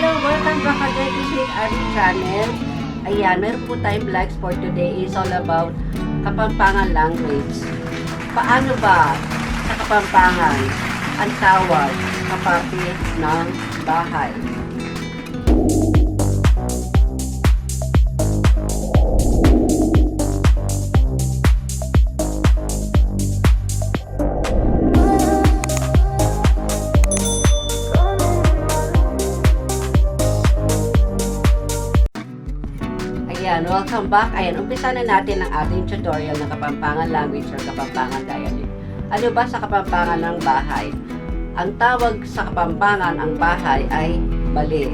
Hello, welcome back again to Sweet Abby Channel. Ayan, meron po tayong vlogs for today is all about Kapampangan language. Paano ba sa Kapampangan ang tawag kapatid ng bahay? Ayan, welcome back. Ayan, umpisa na natin ang ating tutorial ng Kapampangan language or Kapampangan dialect. Ano ba sa Kapampangan ng bahay? Ang tawag sa Kapampangan ang bahay ay bali.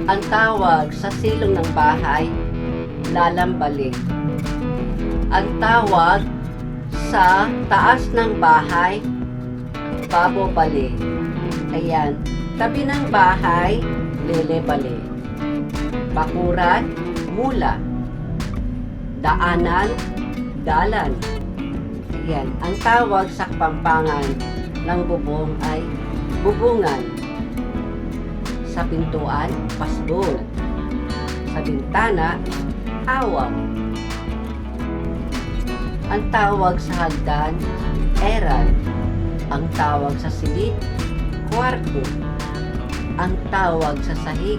Ang tawag sa silong ng bahay, lalambali. Ang tawag sa taas ng bahay, babobali. Ayan, tabi ng bahay, lelebali. Bakuran, mula. Daanan, dalan. Ayan. Ang tawag sa Kapampangan ng bubong ay bubungan. Sa pintuan, pasbol. Sa bintana, awang. Ang tawag sa hagdan, eran. Ang tawag sa silid, kwarto. Ang tawag sa sahig,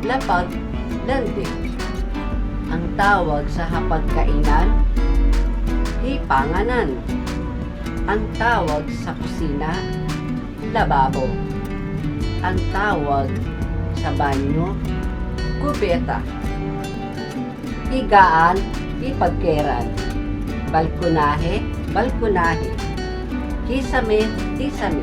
lapag, landing. Ang tawag sa hapagkainan, hipanganan. Ang tawag sa kusina, lababo. Ang tawag sa banyo, kubeta. Higaan, ipagkeran. Balkonahe, balkonahe. Kisame, tisame.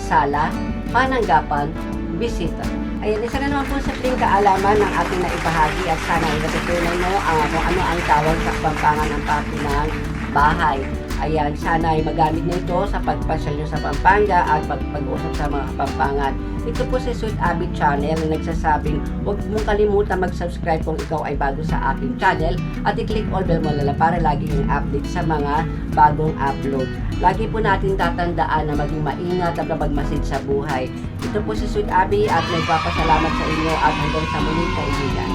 Sala, pananggapan, bisita. Ayan, isa na naman po sa kaalaman ng ating naibahagi at sana ay natutunan mo kung ano ang tawag sa Kapampangan ng ng bahay. Ayan, sana ay magamit nyo ito sa pagpasyal nyo sa Pampanga at pag-usap sa mga Kapampangan. Ito po si Sweet Abby Channel na nagsasabing huwag mong kalimutan mag-subscribe kung ikaw ay bago sa aking channel at i-click all bell mo para lagi yung update sa mga bagong upload. Lagi po natin tatandaan na maging maingat at magmasid sa buhay. Ito po si Sweet Abby at nagpapasalamat sa inyo at hanggang sa muling kaibigan.